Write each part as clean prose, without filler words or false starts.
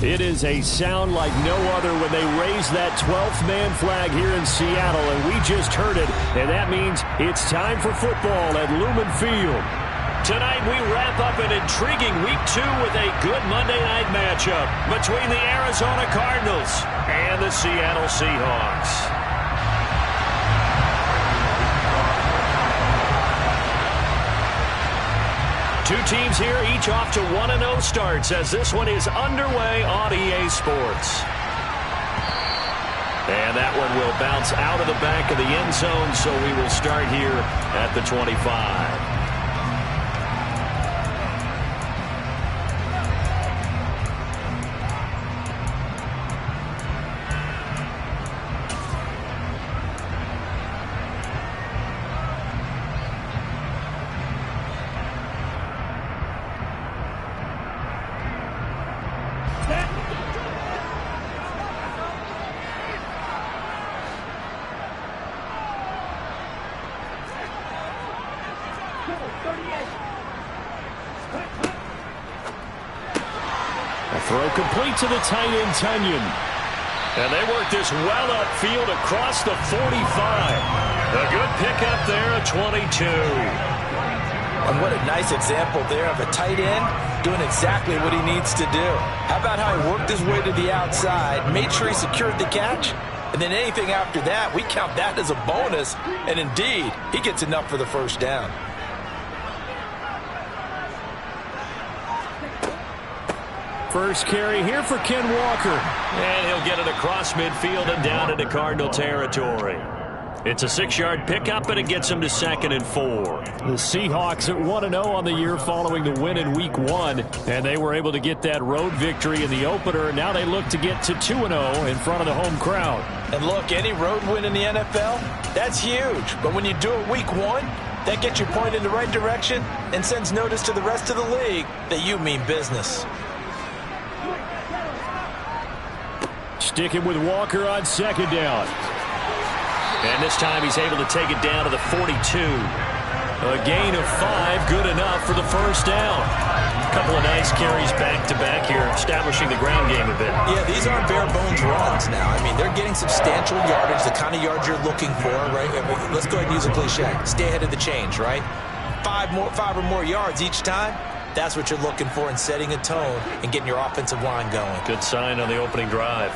It is a sound like no other when they raise that 12th man flag here in Seattle, and we just heard it, and that means it's time for football at Lumen Field. Tonight we wrap up an intriguing Week 2 with a good Monday night matchup between the Arizona Cardinals and the Seattle Seahawks. Two teams here, each off to 1-0 starts as this one is underway on EA Sports. And that one will bounce out of the back of the end zone, so we will start here at the 25. Throw complete to the tight end, Tonyan. And they work this well upfield across the 45. A good pickup there at 22. And what a nice example there of a tight end doing exactly what he needs to do. How about how he worked his way to the outside, made sure he secured the catch, and then anything after that, we count that as a bonus. And indeed, he gets enough for the first down. First carry here for Ken Walker. And he'll get it across midfield and down into Cardinal territory. It's a 6-yard pickup, and it gets him to 2nd and 4. The Seahawks at 1-0 on the year following the win in Week 1. And they were able to get that road victory in the opener. Now they look to get to 2-0 in front of the home crowd. And look, any road win in the NFL, that's huge. But when you do it Week 1, that gets you pointed in the right direction and sends notice to the rest of the league that you mean business. Sticking with Walker on 2nd down. And this time he's able to take it down to the 42. A gain of 5, good enough for the first down. A couple of nice carries back-to-back here, establishing the ground game a bit. Yeah, these aren't bare-bones runs now. I mean, they're getting substantial yardage, the kind of yards you're looking for, right? Let's go ahead and use a cliche. Stay ahead of the change, right? 5 or more yards each time. That's what you're looking for in setting a tone and getting your offensive line going. Good sign on the opening drive.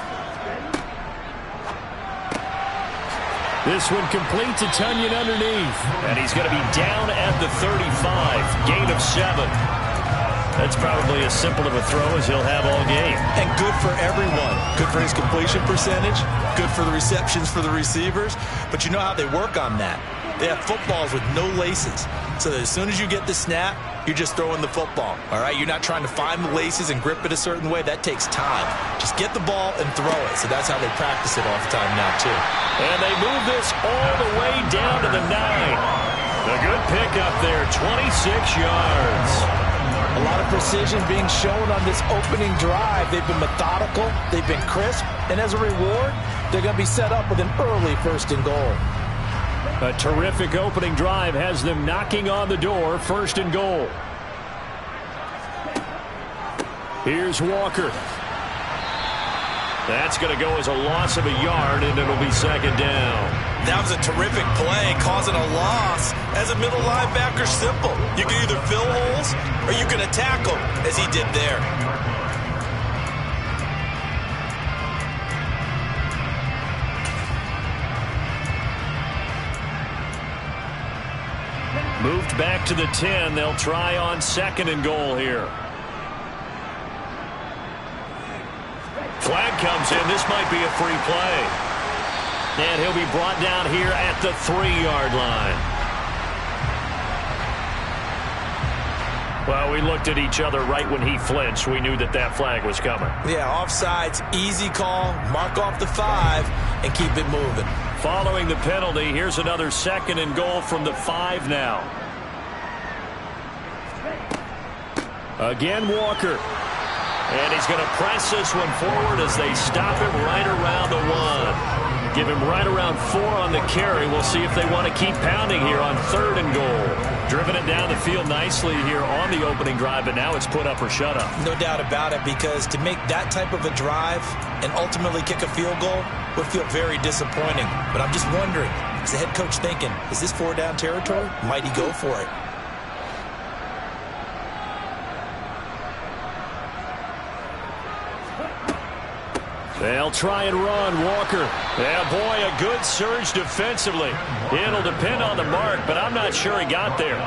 This one complete to Tonyan underneath. And he's going to be down at the 35. Gain of 7. That's probably as simple of a throw as he'll have all game. And good for everyone. Good for his completion percentage. Good for the receptions for the receivers. But you know how they work on that. They have footballs with no laces. So that as soon as you get the snap, you're just throwing the football. All right? You're not trying to find the laces and grip it a certain way. That takes time. Just get the ball and throw it. So that's how they practice it all the time now, too. And they move this all the way down to the 9. A good pickup there, 26 yards. A lot of precision being shown on this opening drive. They've been methodical. They've been crisp. And as a reward, they're going to be set up with an early 1st and goal. A terrific opening drive has them knocking on the door, 1st and goal. Here's Walker. That's going to go as a loss of a yard, and it'll be 2nd down. That was a terrific play, causing a loss. As a middle linebacker, simple. You can either fill holes or you can attack them, as he did there. Moved back to the 10. They'll try on 2nd and goal here. Flag comes in. This might be a free play. And he'll be brought down here at the 3-yard line. Well, we looked at each other right when he flinched. We knew that that flag was coming. Yeah, offsides, easy call. Mark off the 5 and keep it moving. Following the penalty, here's another 2nd and goal from the 5 now. Again, Walker. And he's going to press this one forward as they stop him right around the 1. Give him right around 4 on the carry. We'll see if they want to keep pounding here on 3rd and goal. Driven it down the field nicely here on the opening drive, but now it's put up or shut up. No doubt about it, because to make that type of a drive and ultimately kick a field goal would feel very disappointing. But I'm just wondering, is the head coach thinking, is this 4-down territory? Might he go for it? They'll try and run. Walker. Yeah, boy, a good surge defensively. It'll depend on the mark, but I'm not sure he got there.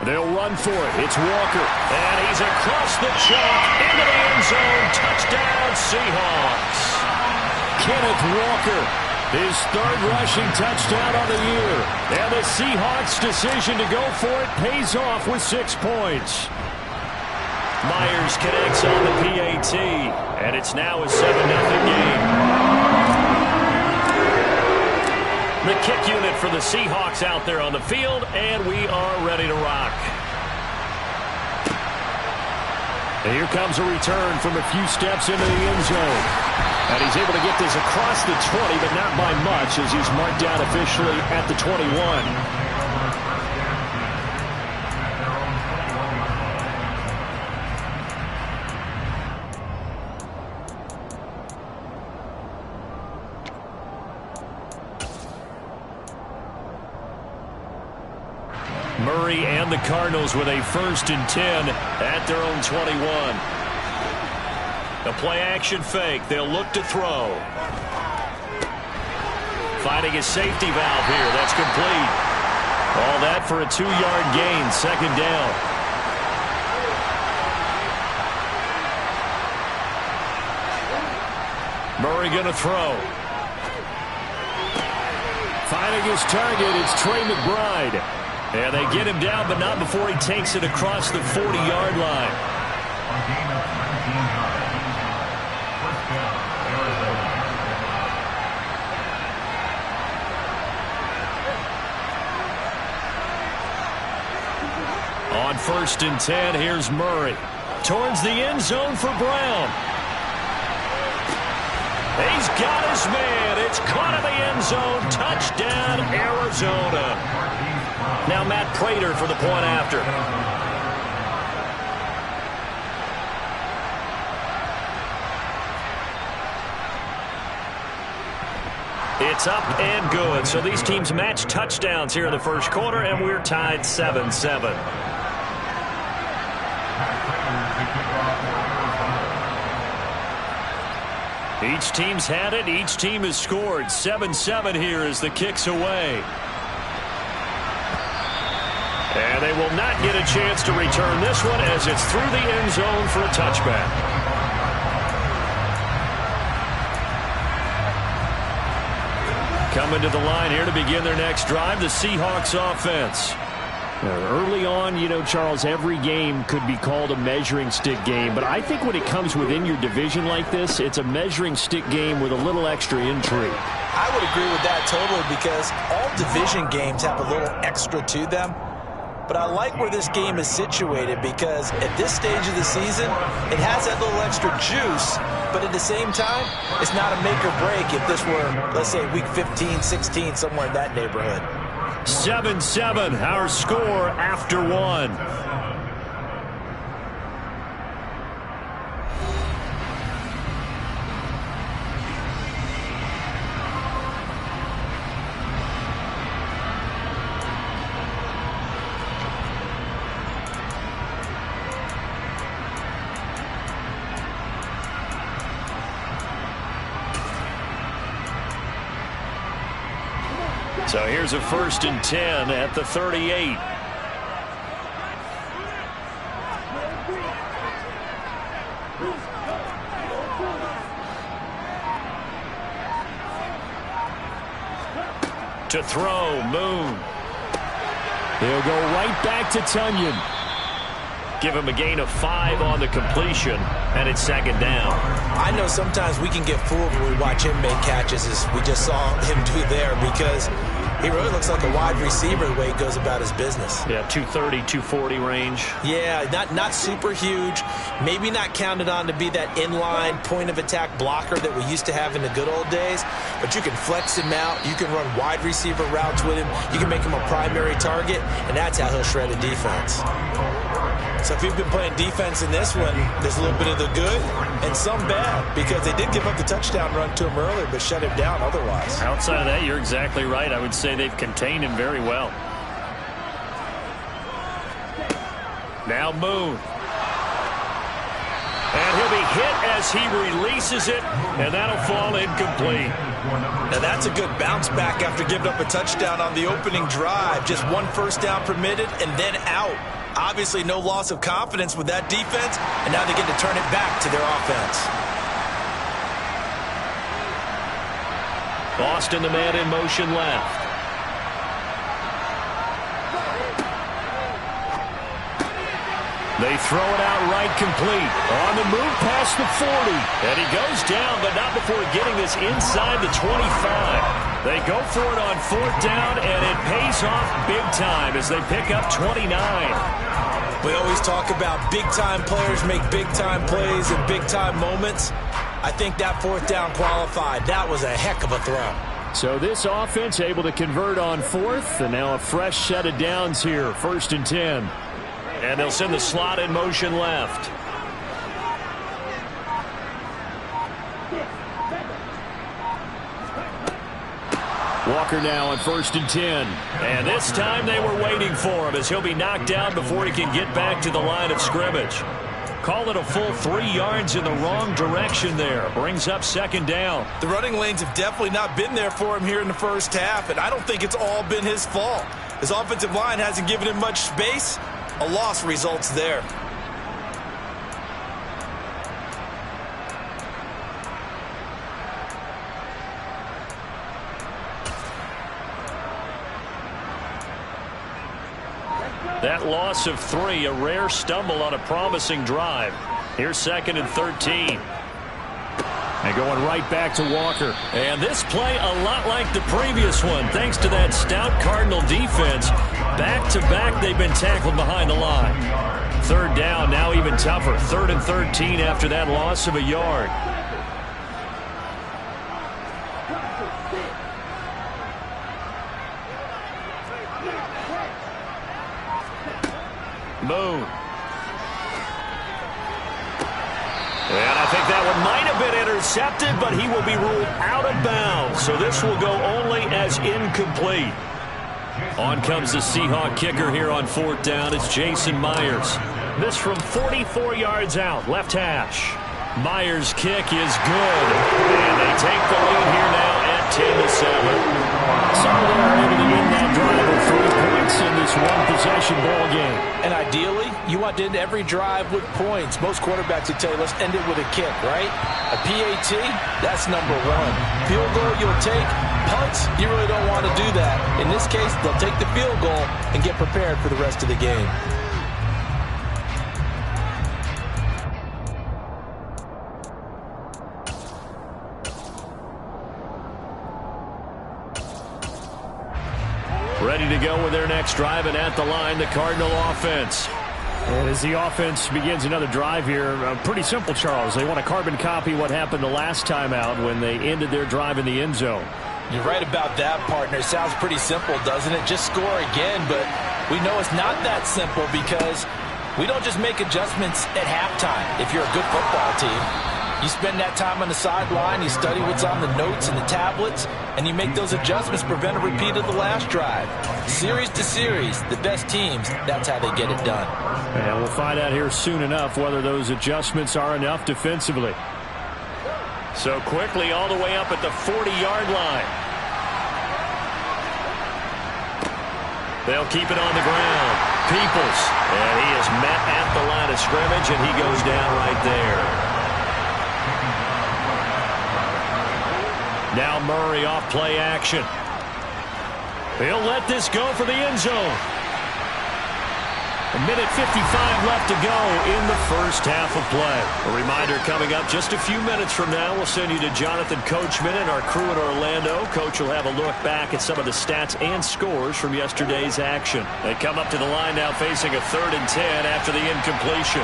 They'll run for it. It's Walker. And he's across the chalk into the end zone. Touchdown, Seahawks. Kenneth Walker, his 3rd rushing touchdown of the year. And the Seahawks' decision to go for it pays off with 6 points. Myers connects on the PAT, and it's now a 7-0 game. The kick unit for the Seahawks out there on the field, and we are ready to rock. And here comes a return from a few steps into the end zone. And he's able to get this across the 20, but not by much, as he's marked down officially at the 21. Murray and the Cardinals with a 1st and 10 at their own 21. A play-action fake. They'll look to throw. Finding a safety valve here. That's complete. All that for a 2-yard gain. 2nd down. Murray going to throw. Finding his target, it's Trey McBride. And they get him down, but not before he takes it across the 40-yard line. On 1st and 10, here's Murray. Towards the end zone for Brown. He's got his man. It's caught in the end zone. Touchdown, Arizona. Now Matt Prater for the point after. It's up and good. So these teams match touchdowns here in the 1st quarter, and we're tied 7-7. Each team's had it. Each team has scored. 7-7 here as the kick's away. And they will not get a chance to return this one as it's through the end zone for a touchback. Coming to the line here to begin their next drive, the Seahawks offense. Early on, you know, Charles, every game could be called a measuring stick game. But I think when it comes within your division like this, it's a measuring stick game with a little extra intrigue. I would agree with that totally, because all division games have a little extra to them. But I like where this game is situated, because at this stage of the season, it has that little extra juice. But at the same time, it's not a make or break if this were, let's say, week 15, 16, somewhere in that neighborhood. 7-7, our score after 1. So here's a 1st and 10 at the 38. To throw, Moon. They'll go right back to Tunyon. Give him a gain of 5 on the completion, and it's 2nd down. I know sometimes we can get fooled when we watch him make catches, as we just saw him do there, because He really looks like a wide receiver the way he goes about his business. Yeah, 230, 240 range. Yeah, not super huge. Maybe not counted on to be that inline point-of-attack blocker that we used to have in the good old days. But you can flex him out. You can run wide receiver routes with him. You can make him a primary target, and that's how he'll shred a defense. So if you've been playing defense in this one, there's a little bit of the good and some bad, because they did give up the touchdown run to him earlier but shut him down otherwise. Outside of that, you're exactly right. I would say they've contained him very well. Now Moon. And he'll be hit as he releases it, and that'll fall incomplete. Now that's a good bounce back after giving up a touchdown on the opening drive. Just one first down permitted and then out. Obviously no loss of confidence with that defense, and now they get to turn it back to their offense. Boston, the man in motion left. They throw it out right, complete. On the move past the 40. And he goes down, but not before getting this inside the 25. They go for it on fourth down, and it pays off big time as they pick up 29. We always talk about big-time players make big-time plays in big-time moments. I think that fourth down qualified. That was a heck of a throw. So this offense able to convert on fourth, and now a fresh set of downs here, 1st and 10. And they'll send the slot in motion left. Walker now on 1st and 10. And this time they were waiting for him as he'll be knocked down before he can get back to the line of scrimmage. Call it a full 3 yards in the wrong direction there. Brings up 2nd down. The running lanes have definitely not been there for him here in the first half, and I don't think it's all been his fault. His offensive line hasn't given him much space. A loss results there. That loss of 3, a rare stumble on a promising drive. Here's 2nd and 13. And going right back to Walker. And this play a lot like the previous one, thanks to that stout Cardinal defense. Back-to-back, they've been tackled behind the line. 3rd down, now even tougher. 3rd and 13 after that loss of a yard. Moon. And I think that one might have been intercepted, but he will be ruled out of bounds. So this will go only as incomplete. On comes the Seahawk kicker here on 4th down. It's Jason Myers. This from 44 yards out, left hash. Myers' kick is good. And they take the lead here now at 10-7. So they're able to win that drive with 3 points in this one-possession ball game. And ideally, you want to end every drive with points. Most quarterbacks would tell you, let's end it with a kick, right? A PAT, that's number 1. Field goal, you'll take. Punts, you really don't want to do that. In this case, they'll take the field goal and get prepared for the rest of the game. Ready to go with their next drive, and at the line, the Cardinal offense. And as the offense begins another drive here, pretty simple, Charles. They want to carbon copy what happened the last time out when they ended their drive in the end zone. You're right about that, partner. Sounds pretty simple, doesn't it? Just score again, but we know it's not that simple because we don't just make adjustments at halftime if you're a good football team. You spend that time on the sideline, you study what's on the notes and the tablets, and you make those adjustments, prevent a repeat of the last drive. Series to series, the best teams, that's how they get it done. And we'll find out here soon enough whether those adjustments are enough defensively. So quickly all the way up at the 40-yard line. They'll keep it on the ground. Peoples, and he is met at the line of scrimmage, and he goes down right there. Now Murray off play action. He'll let this go for the end zone. A minute 55 left to go in the first half of play. A reminder coming up just a few minutes from now. We'll send you to Jonathan Coachman and our crew in Orlando. Coach will have a look back at some of the stats and scores from yesterday's action. They come up to the line now facing a 3rd and 10 after the incompletion.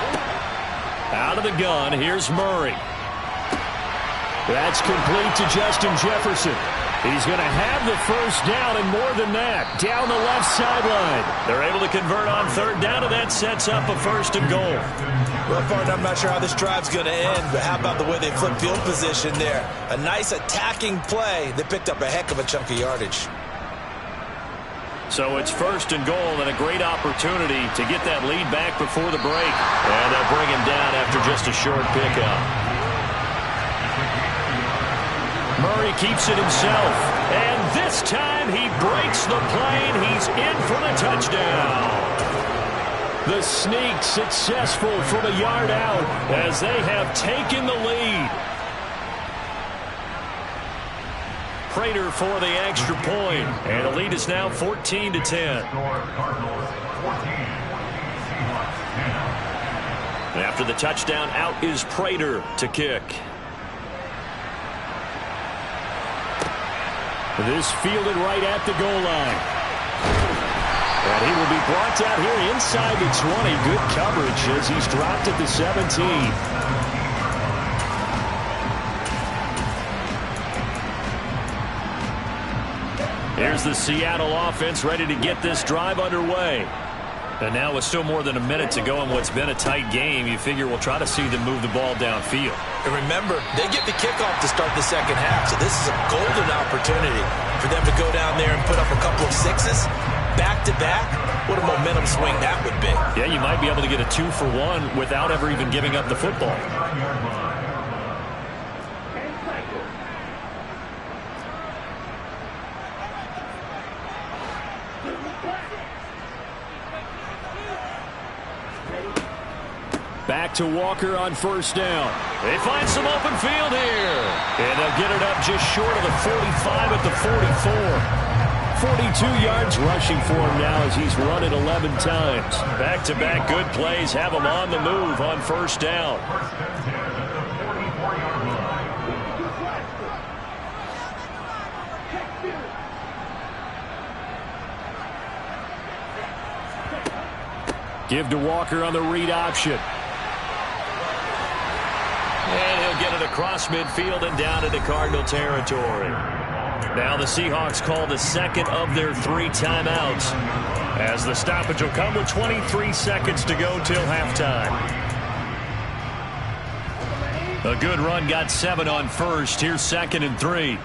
Out of the gun, here's Murray. That's complete to Justin Jefferson. He's going to have the first down and more than that. Down the left sideline. They're able to convert on 3rd down, and that sets up a 1st and goal. Well, partner, I'm not sure how this drive's going to end, but how about the way they flip field position there? A nice attacking play. They picked up a heck of a chunk of yardage. So it's 1st and goal and a great opportunity to get that lead back before the break. And they'll bring him down after just a short pickup. Murray keeps it himself. And this time he breaks the plane. He's in for the touchdown. The sneak successful from a yard out as they have taken the lead. Prater for the extra point. And the lead is now 14-10. After the touchdown, out is Prater to kick. This fielded right at the goal line. And he will be brought down here inside the 20. Good coverage as he's dropped at the 17. Here's the Seattle offense ready to get this drive underway. And now with still more than a minute to go in what's been a tight game, you figure we'll try to see them move the ball downfield. And remember, they get the kickoff to start the second half, so this is a golden opportunity for them to go down there and put up a couple of sixes back-to-back. What a momentum swing that would be. Yeah, you might be able to get a 2-for-1 without ever even giving up the football. Back to Walker on 1st down. They find some open field here. And they'll get it up just short of the 45 at the 44. 42 yards rushing for him now as he's run it 11 times. Back-to-back good plays have him on the move on 1st down. Give to Walker on the read option. And he'll get it across midfield and down into Cardinal territory. Now the Seahawks call the second of their 3 timeouts, as the stoppage will come with 23 seconds to go till halftime. A good run got 7 on 1st. Here's 2nd and 3.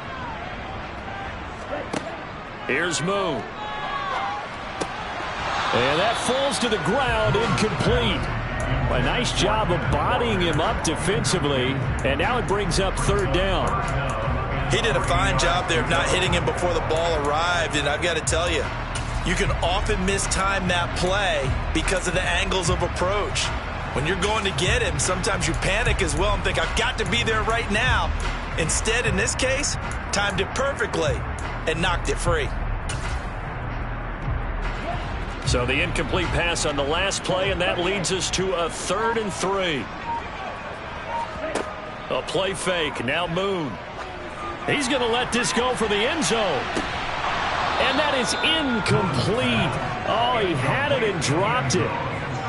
Here's Moon. And that falls to the ground, incomplete. A nice job of bodying him up defensively, and now it brings up 3rd down. He did a fine job there of not hitting him before the ball arrived, and I've got to tell you, you can often mistime that play because of the angles of approach. When you're going to get him, sometimes you panic as well and think, I've got to be there right now. Instead, in this case, timed it perfectly and knocked it free. So the incomplete pass on the last play, and that leads us to a 3rd and 3. A play fake. Now Moon. He's going to let this go for the end zone. And that is incomplete. Oh, he had it and dropped it.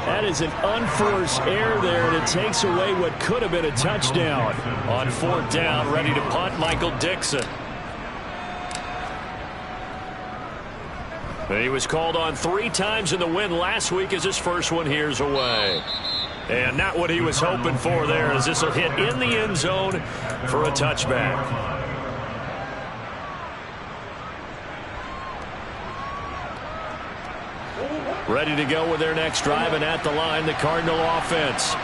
That is an unforced error there, and it takes away what could have been a touchdown. On 4th down, ready to punt, Michael Dixon. He was called on 3 times in the win last week as his first one here's away. And not what he was hoping for there, as this will hit in the end zone for a touchback. Ready to go with their next drive, and at the line, the Cardinal offense.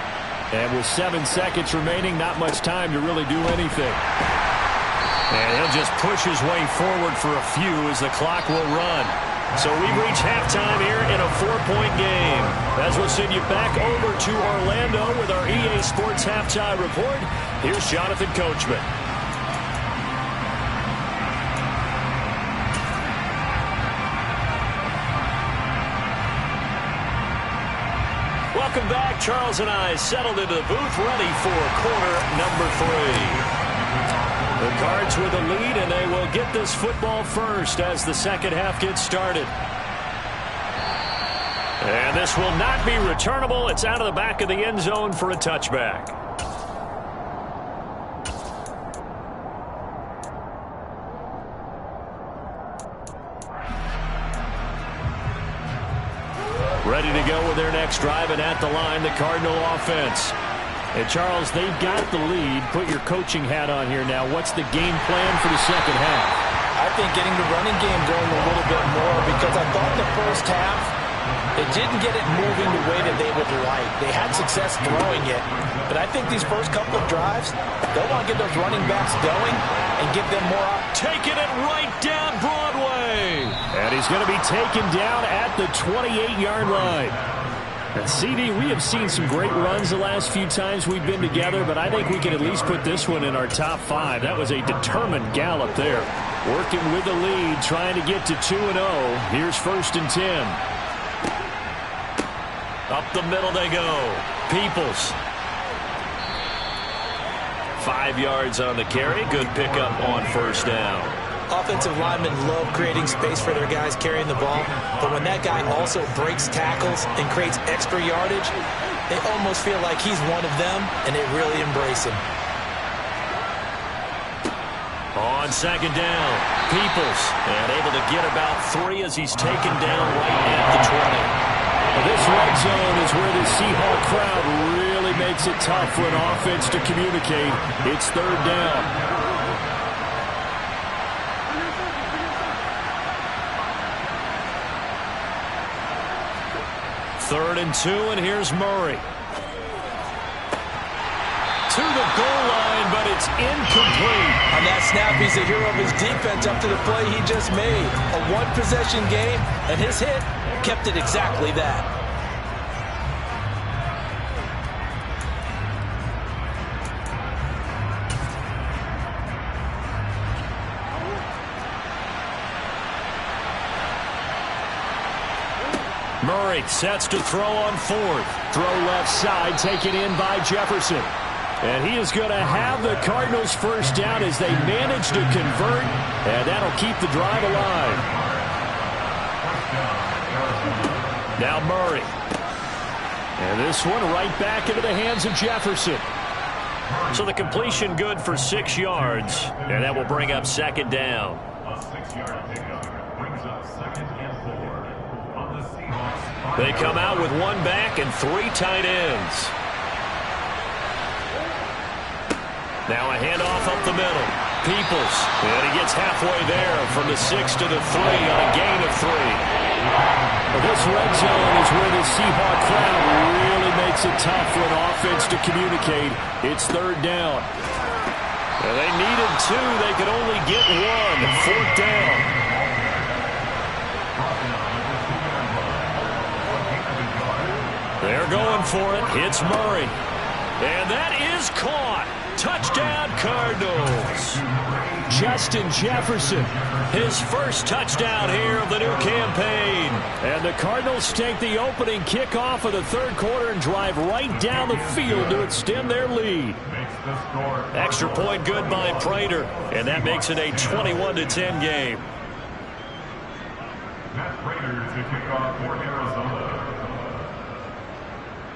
And with 7 seconds remaining, not much time to really do anything. And he'll just push his way forward for a few as the clock will run. So we've reached halftime here in a 4-point game. As we'll send you back over to Orlando with our EA Sports Halftime Report, here's Jonathan Coachman. Welcome back. Charles and I settled into the booth, ready for quarter number 3. The Cards with the lead, and they will get this football first as the second half gets started. And this will not be returnable. It's out of the back of the end zone for a touchback. Ready to go with their next drive, and at the line, the Cardinal offense. And, Charles, they've got the lead. Put your coaching hat on here now. What's the game plan for the second half? I think getting the running game going a little bit more, because I thought the first half, they didn't get it moving the way that they would like. They had success throwing it, but I think these first couple of drives, they'll want to get those running backs going and give them more. Taking it right down Broadway. And he's going to be taken down at the 28-yard line. And CD, we have seen some great runs the last few times we've been together, but I think we can at least put this one in our top 5. That was a determined gallop there. Working with the lead, trying to get to 2-0. Here's 1st and 10. Up the middle they go. Peoples. 5 yards on the carry. Good pickup on 1st down. Offensive linemen love creating space for their guys carrying the ball, but when that guy also breaks tackles and creates extra yardage, they almost feel like he's one of them, and they really embrace him. On 2nd down, Peoples, and able to get about 3 as he's taken down right at the 20. Well, this red zone is where the Seahawk crowd really makes it tough for an offense to communicate. It's 3rd down. 3rd and 2, and here's Murray. To the goal line, but it's incomplete. On that snap, he's a hero of his defense up to the play he just made. A one-possession game, and his hit kept it exactly that. Murray sets to throw on 4th. Throw left side, taken in by Jefferson. And he is going to have the Cardinals' 1st down as they manage to convert, and that'll keep the drive alive. Now Murray. And this one right back into the hands of Jefferson. So the completion good for 6 yards, and that will bring up 2nd down. A 6-yard pickup brings up 2nd and 4 on the Seahawks. They come out with 1 back and 3 tight ends. Now a handoff up the middle. Peoples, and he gets halfway there from the 6 to the 3 on a gain of 3. Well, this red zone is where the Seahawk crowd really makes it tough for an offense to communicate. It's 3rd down. And they needed 2. They could only get 1. 4th down. They're going for it. It's Murray. And that is caught. Touchdown, Cardinals. Justin Jefferson. His first touchdown here of the new campaign. And the Cardinals take the opening kickoff of the 3rd quarter and drive right down the field to extend their lead. Extra point good by Prater. And that makes it a 21-10 game. Matt Prater to kick off for Arizona.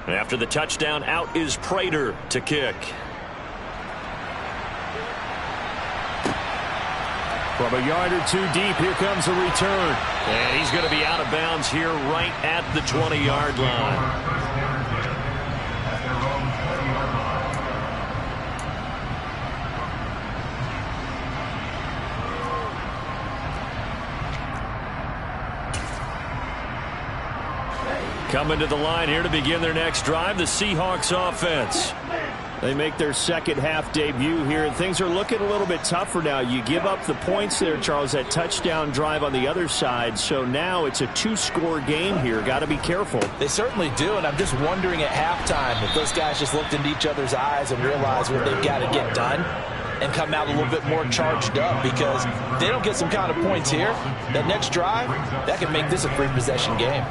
After the touchdown, out is Prater to kick. From a yard or 2 deep, here comes a return. And he's going to be out of bounds here right at the 20-yard line. Coming to the line here to begin their next drive, the Seahawks offense. They make their second half debut here, and things are looking a little bit tougher now. You give up the points there, Charles, that touchdown drive on the other side. So now it's a 2-score game here. Got to be careful. They certainly do, and I'm just wondering at halftime if those guys just looked into each other's eyes and realized what they've got to get done and come out a little bit more charged up, because if they don't get some kind of points here, that next drive, that could make this a 3-possession game.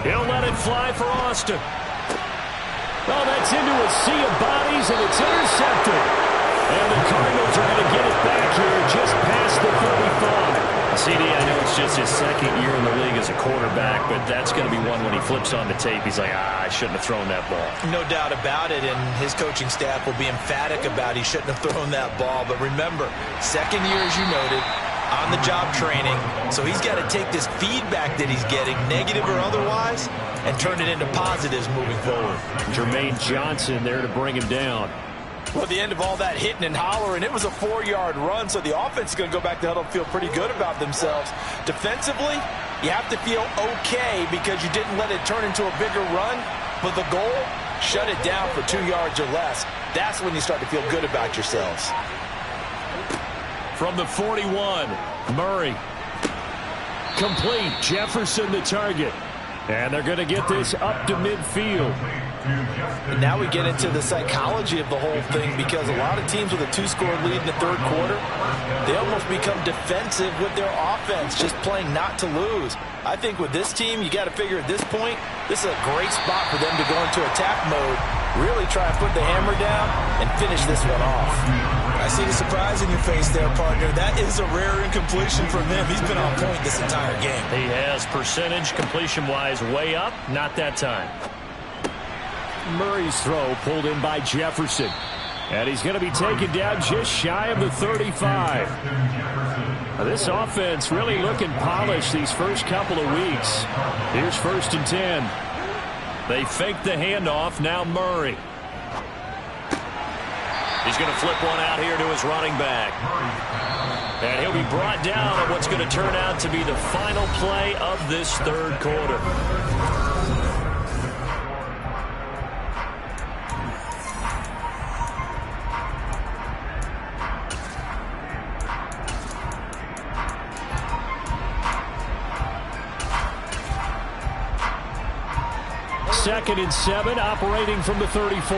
He'll let it fly for Austin. Oh, that's into a sea of bodies, and it's intercepted. And the Cardinals are going to get it back here just past the 35. CD, I know it's just his second year in the league as a quarterback, but that's going to be one when he flips on the tape. He's like, I shouldn't have thrown that ball. No doubt about it, and his coaching staff will be emphatic about he shouldn't have thrown that ball. But remember, second year, as you noted, on-the-job training. So he's got to take this feedback that he's getting, negative or otherwise, and turn it into positives moving forward. Jermaine Johnson there to bring him down. Well, at the end of all that hitting and hollering, it was a 4-yard run, so the offense is going to go back to huddle and feel pretty good about themselves. Defensively, you have to feel okay because you didn't let it turn into a bigger run, but the goal, shut it down for 2 yards or less. That's when you start to feel good about yourselves. From the 41, Murray. Complete. Jefferson the target. And they're going to get this up to midfield. And now we get into the psychology of the whole thing, because a lot of teams with a 2-score lead in the third quarter, they almost become defensive with their offense, just playing not to lose. I think with this team, you got to figure at this point, this is a great spot for them to go into attack mode, really try and put the hammer down and finish this one off. I see the surprise in your face there, partner. That is a rare incompletion from him. He's been on point this entire game. He has percentage completion-wise way up. Not that time. Murray's throw pulled in by Jefferson. And he's going to be taken down just shy of the 35. Now, this offense really looking polished these first couple of weeks. Here's 1st and 10. They fake the handoff. Now Murray. He's going to flip one out here to his running back. And he'll be brought down on what's going to turn out to be the final play of this third quarter. Second and 7, operating from the 34.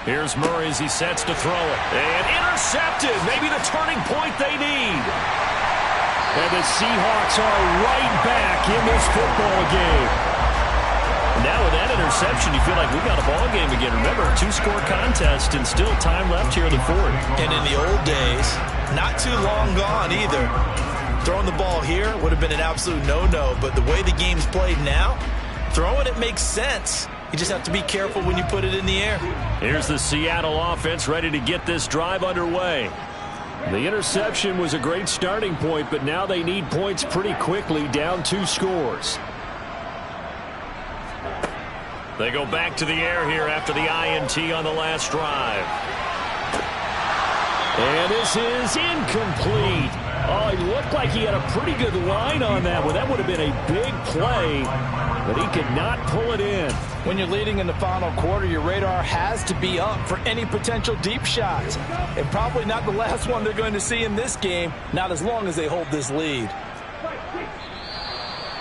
Here's Murray as he sets to throw it. And intercepted. Maybe the turning point they need. And the Seahawks are right back in this football game. Now with that interception, you feel like we got a ball game again. Remember, 2-score contest and still time left here in the fourth. And in the old days, not too long gone either, throwing the ball here would have been an absolute no-no. But the way the game's played now, throwing it makes sense. You just have to be careful when you put it in the air. Here's the Seattle offense ready to get this drive underway. The interception was a great starting point, but now they need points pretty quickly, down 2 scores. They go back to the air here after the INT on the last drive. And this is incomplete. Oh, it looked like he had a pretty good line on that one. That would have been a big play, but he could not pull it in. When you're leading in the final quarter, your radar has to be up for any potential deep shots. And probably not the last one they're going to see in this game, not as long as they hold this lead.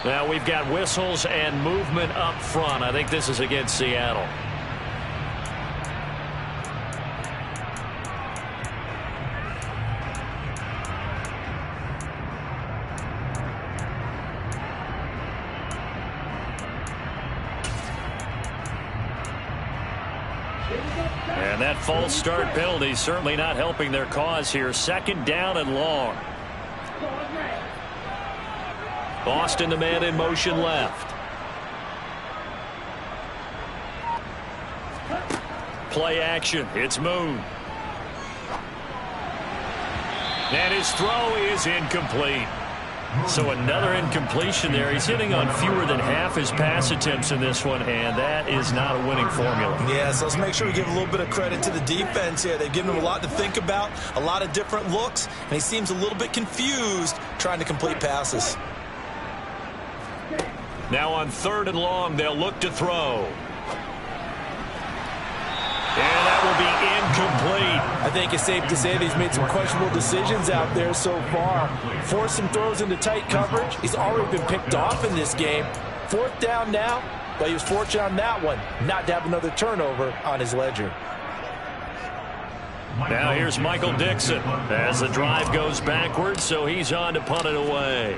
Now we've got whistles and movement up front. I think this is against Seattle. And that false start penalty certainly not helping their cause here. 2nd down and long. Austin, the man in motion left. Play action. It's Moon. And his throw is incomplete. So another incompletion there. He's hitting on fewer than half his pass attempts in this one, and that is not a winning formula. Yeah, so let's make sure we give a little bit of credit to the defense here. They've given him a lot to think about, a lot of different looks, and he seems a little bit confused trying to complete passes. Now on 3rd and long, they'll look to throw. And that will be incomplete. I think it's safe to say that he's made some questionable decisions out there so far. Forced some throws into tight coverage. He's already been picked off in this game. 4th down now, but he was fortunate on that one not to have another turnover on his ledger. Now here's Michael Dixon as the drive goes backwards, so he's on to punt it away.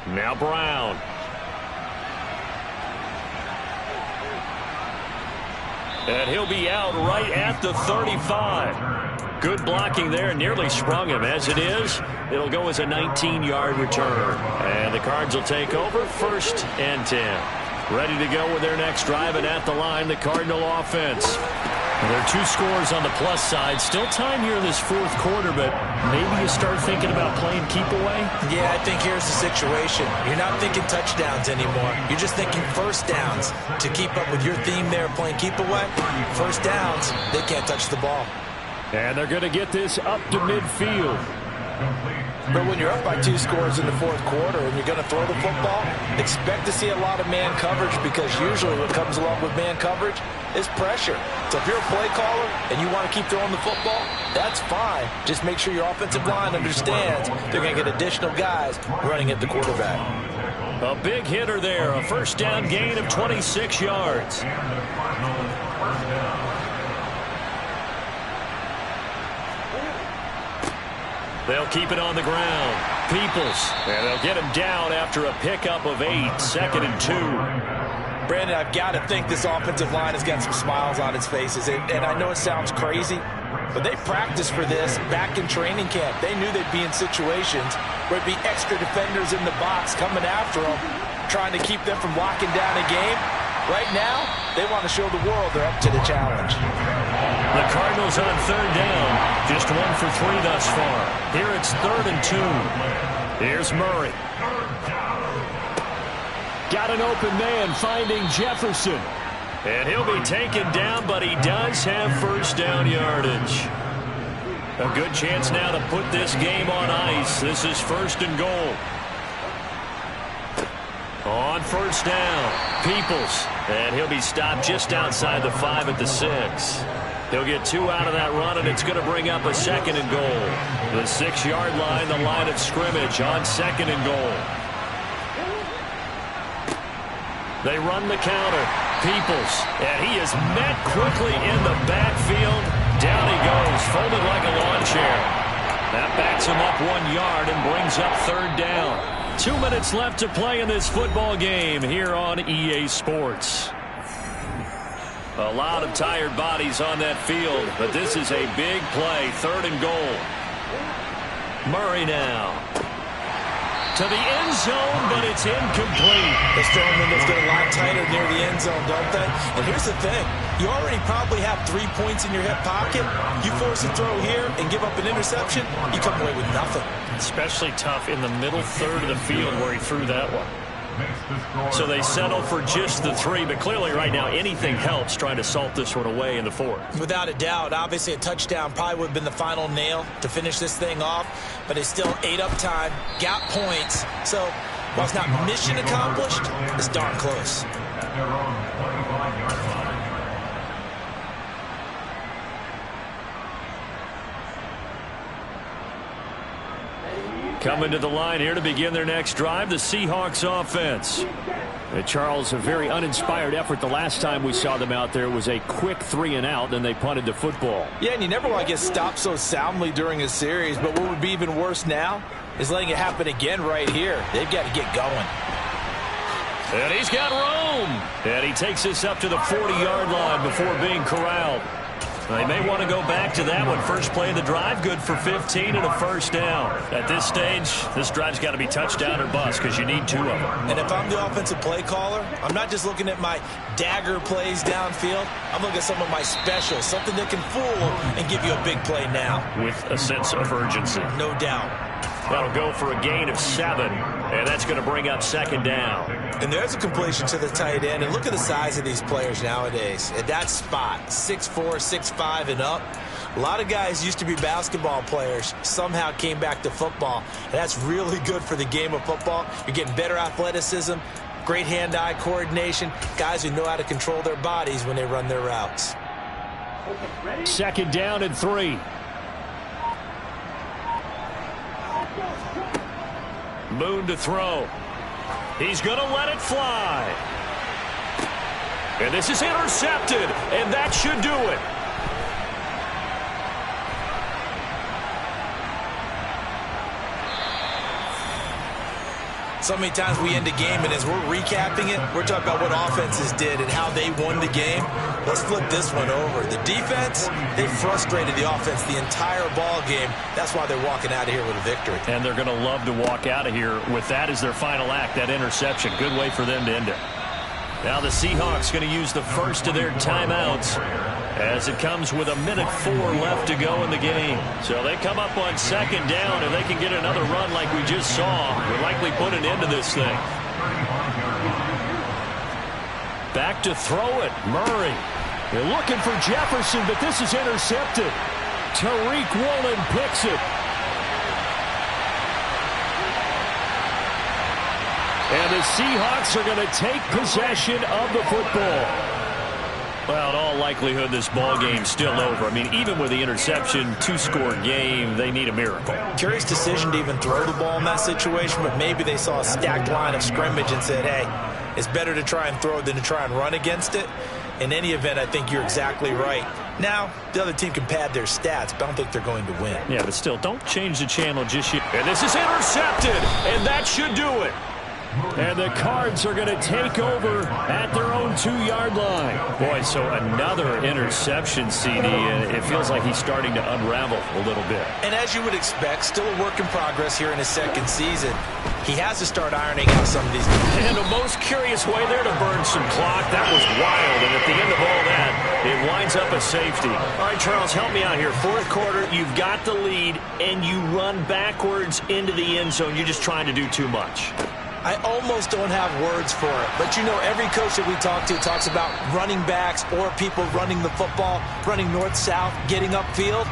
Now Brown. And he'll be out right at the 35. Good blocking there, nearly sprung him. As it is, it'll go as a 19-yard return. And the Cards will take over 1st and 10. Ready to go with their next drive, and at the line, the Cardinal offense. There are 2 scores on the plus side. Still time here in this 4th quarter, but maybe you start thinking about playing keep away? Yeah, I think here's the situation. You're not thinking touchdowns anymore. You're just thinking first downs. To keep up with your theme there, playing keep away, first downs, they can't touch the ball. And they're going to get this up to midfield. But when you're up by 2 scores in the 4th quarter and you're going to throw the football, expect to see a lot of man coverage, because usually what comes along with man coverage is pressure. So if you're a play caller and you want to keep throwing the football, that's fine. Just make sure your offensive line understands they're going to get additional guys running at the quarterback. A big hitter there, a first down gain of 26 yards. They'll keep it on the ground. Peoples. And they'll get him down after a pickup of 8. 2nd and 2. Brandon, I've got to think this offensive line has got some smiles on its faces. And I know it sounds crazy, but they practiced for this back in training camp. They knew they'd be in situations where it'd be extra defenders in the box coming after them, trying to keep them from locking down a game. Right now, they want to show the world they're up to the challenge. The Cardinals on 3rd down. Just 1 for 3 thus far. Here it's 3rd and 2. Here's Murray. Got an open man finding Jefferson. And he'll be taken down, but he does have first down yardage. A good chance now to put this game on ice. This is 1st and goal. On 1st down, Peoples. And he'll be stopped just outside the 5 at the 6. He'll get 2 out of that run, and it's going to bring up a 2nd and goal. The 6-yard line, the line of scrimmage on 2nd and goal. They run the counter. Peoples, and he is met quickly in the backfield. Down he goes, folded like a lawn chair. That backs him up 1 yard and brings up 3rd down. 2 minutes left to play in this football game here on EA Sports. A lot of tired bodies on that field, but this is a big play. 3rd and goal. Murray now. To the end zone, but it's incomplete. They're throwing windows get a lot tighter near the end zone, don't they? And here's the thing. You already probably have 3 points in your hip pocket. You force a throw here and give up an interception, you come away with nothing. Especially tough in the middle 3rd of the field where he threw that one. So they settle for just the 3, but clearly right now anything helps trying to salt this one away in the 4th. Without a doubt, obviously a touchdown probably would have been the final nail to finish this thing off, but it's still ate up time, got points. So while it's not mission accomplished, it's darn close. Coming to the line here to begin their next drive, the Seahawks offense. Charles, a very uninspired effort the last time we saw them out there. It was a quick 3 and out, then they punted the football. Yeah, and you never want to get stopped so soundly during a series, but what would be even worse now is letting it happen again right here. They've got to get going. And he's got room. And he takes this up to the 40-yard line before being corralled. They may want to go back to that one. First play of the drive, good for 15 and a first down. At this stage, this drive's got to be touchdown or bust because you need 2 of them. And if I'm the offensive play caller, I'm not just looking at my dagger plays downfield. I'm looking at some of my specials, something that can fool and give you a big play now. With a sense of urgency. No doubt. That'll go for a gain of 7, and that's going to bring up 2nd down. And there's a completion to the tight end. And look at the size of these players nowadays. At that spot, 6'4", 6'5", and up. A lot of guys used to be basketball players, somehow came back to football. And that's really good for the game of football. You're getting better athleticism, great hand-eye coordination, guys who know how to control their bodies when they run their routes. 2nd down and 3. Moon to throw. He's going to let it fly. And this is intercepted, and that should do it. So many times we end a game, and as we're recapping it, we're talking about what offenses did and how they won the game. Let's flip this one over. The defense, they frustrated the offense the entire ball game. That's why they're walking out of here with a victory. And they're going to love to walk out of here with that as their final act, that interception. Good way for them to end it. Now the Seahawks going to use the first of their timeouts as it comes with 1:04 left to go in the game. So they come up on second down. If they can get another run like we just saw, we'll likely put an end to this thing. Back to throw it, Murray. They're looking for Jefferson, but this is intercepted. Tariq Woolen picks it. And the Seahawks are going to take possession of the football. Well, in all likelihood, this ball game's still over. I mean, even with the interception, two-score game, they need a miracle. Curious decision to even throw the ball in that situation, but maybe they saw a stacked line of scrimmage and said, hey, it's better to try and throw than to try and run against it. In any event, I think you're exactly right. Now, the other team can pad their stats, but I don't think they're going to win. Yeah, but still, don't change the channel just yet. And this is intercepted, and that should do it. And the Cards are going to take over at their own 2-yard line. Boy, so another interception, CD, and it feels like he's starting to unravel a little bit. And as you would expect, still a work in progress here in his second season. He has to start ironing out some of these. And the most curious way there to burn some clock. That was wild, and at the end of all that, it winds up a safety. All right, Charles, help me out here. Fourth quarter, you've got the lead, and you run backwards into the end zone. You're just trying to do too much. I almost don't have words for it. But, you know, every coach that we talk to talks about running backs or people running the football, running north-south, getting upfield.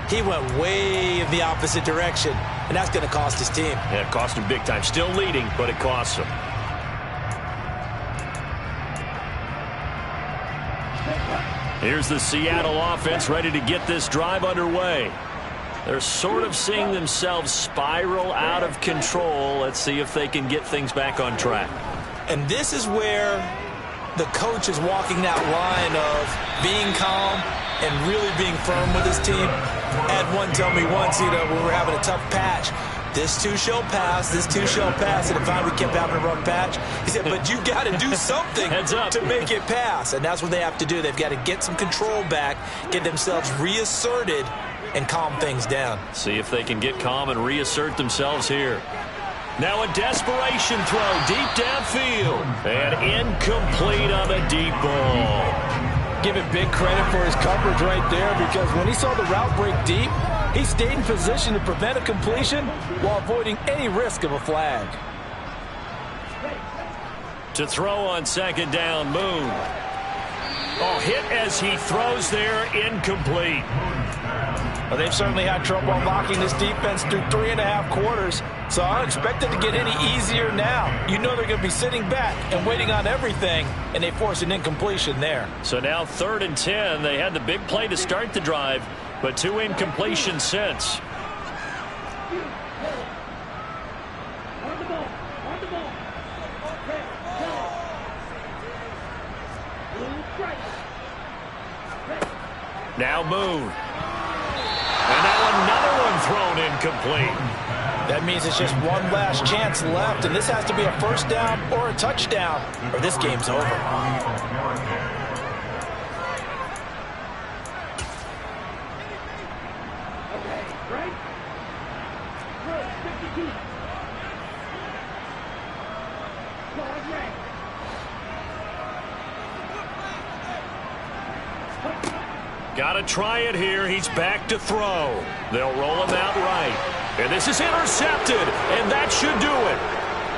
He went way in the opposite direction, and that's going to cost his team. Yeah, it cost him big time. Still leading, but it costs him. Here's the Seattle offense ready to get this drive underway. They're sort of seeing themselves spiral out of control. Let's see if they can get things back on track. And this is where the coach is walking that line of being calm and really being firm with his team. I had one tell me once, you know, when we were having a tough patch, this too shall pass, this too shall pass. And finally we kept having a rough patch. He said, but you got to do something to make it pass. And that's what they have to do. They've got to get some control back, get themselves reasserted, and calm things down. See if they can get calm and reassert themselves here. Now a desperation throw deep downfield. And incomplete on the deep ball. Give it big credit for his coverage right there, because when he saw the route break deep, he stayed in position to prevent a completion while avoiding any risk of a flag. To throw on second down, Moon. Oh, hit as he throws there, incomplete. Well, they've certainly had trouble unlocking this defense through 3.5 quarters, so I don't expect it to get any easier now. You know they're going to be sitting back and waiting on everything, and they force an incompletion there. So now 3rd and 10. They had the big play to start the drive, but 2 incompletions since. Now Moon. And now another one thrown incomplete. That means it's just one last chance left, and this has to be a first down or a touchdown, or this game's over. Got to try it here. He's back to throw. They'll roll him out right. And this is intercepted, and that should do it.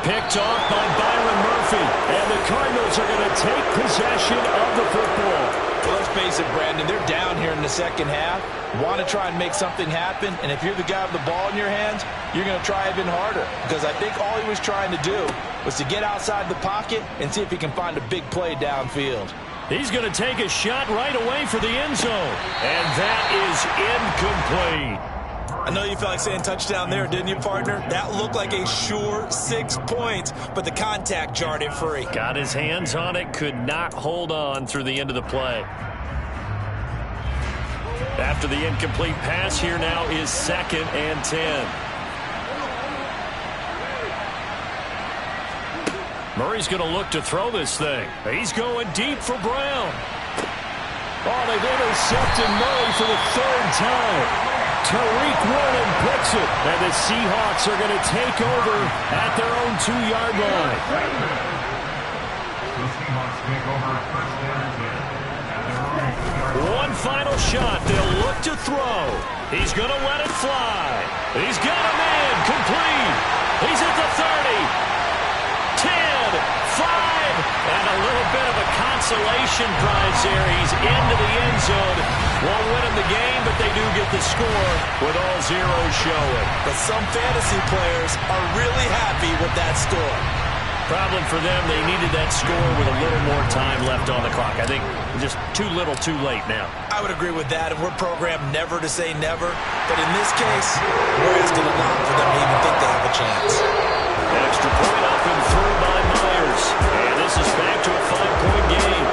Picked off by Byron Murphy. And the Cardinals are going to take possession of the football. Well, let's face it, Brandon, they're down here in the second half. Want to try and make something happen, and if you're the guy with the ball in your hands, you're going to try even harder, because I think all he was trying to do was to get outside the pocket and see if he can find a big play downfield. He's going to take a shot right away for the end zone. And that is incomplete. I know you felt like saying touchdown there, didn't you, partner? That looked like a sure 6 points, but the contact jarred it free. Got his hands on it, could not hold on through the end of the play. After the incomplete pass, here now is 2nd and 10. Murray's going to look to throw this thing. He's going deep for Brown. Oh, they've intercepted Murray for the 3rd time. Tariq Woolen picks it, and the Seahawks are going to take over at their own 2-yard line. The Seahawks take over first down and 10. One final shot. They'll look to throw. He's going to let it fly. He's got a man complete. He's at the 30. 10, 5, and a little bit of a consolation prize there. He's into the end zone. Won't win him the game, but they do get the score with all zeros showing. But some fantasy players are really happy with that score. Problem for them, they needed that score with a little more time left on the clock. I think just too little too late now. I would agree with that, and we're programmed never to say never. But in this case, we're asking a lot for them to even think they have a chance. Extra point up and through by Myers. And this is back to a 5-point game.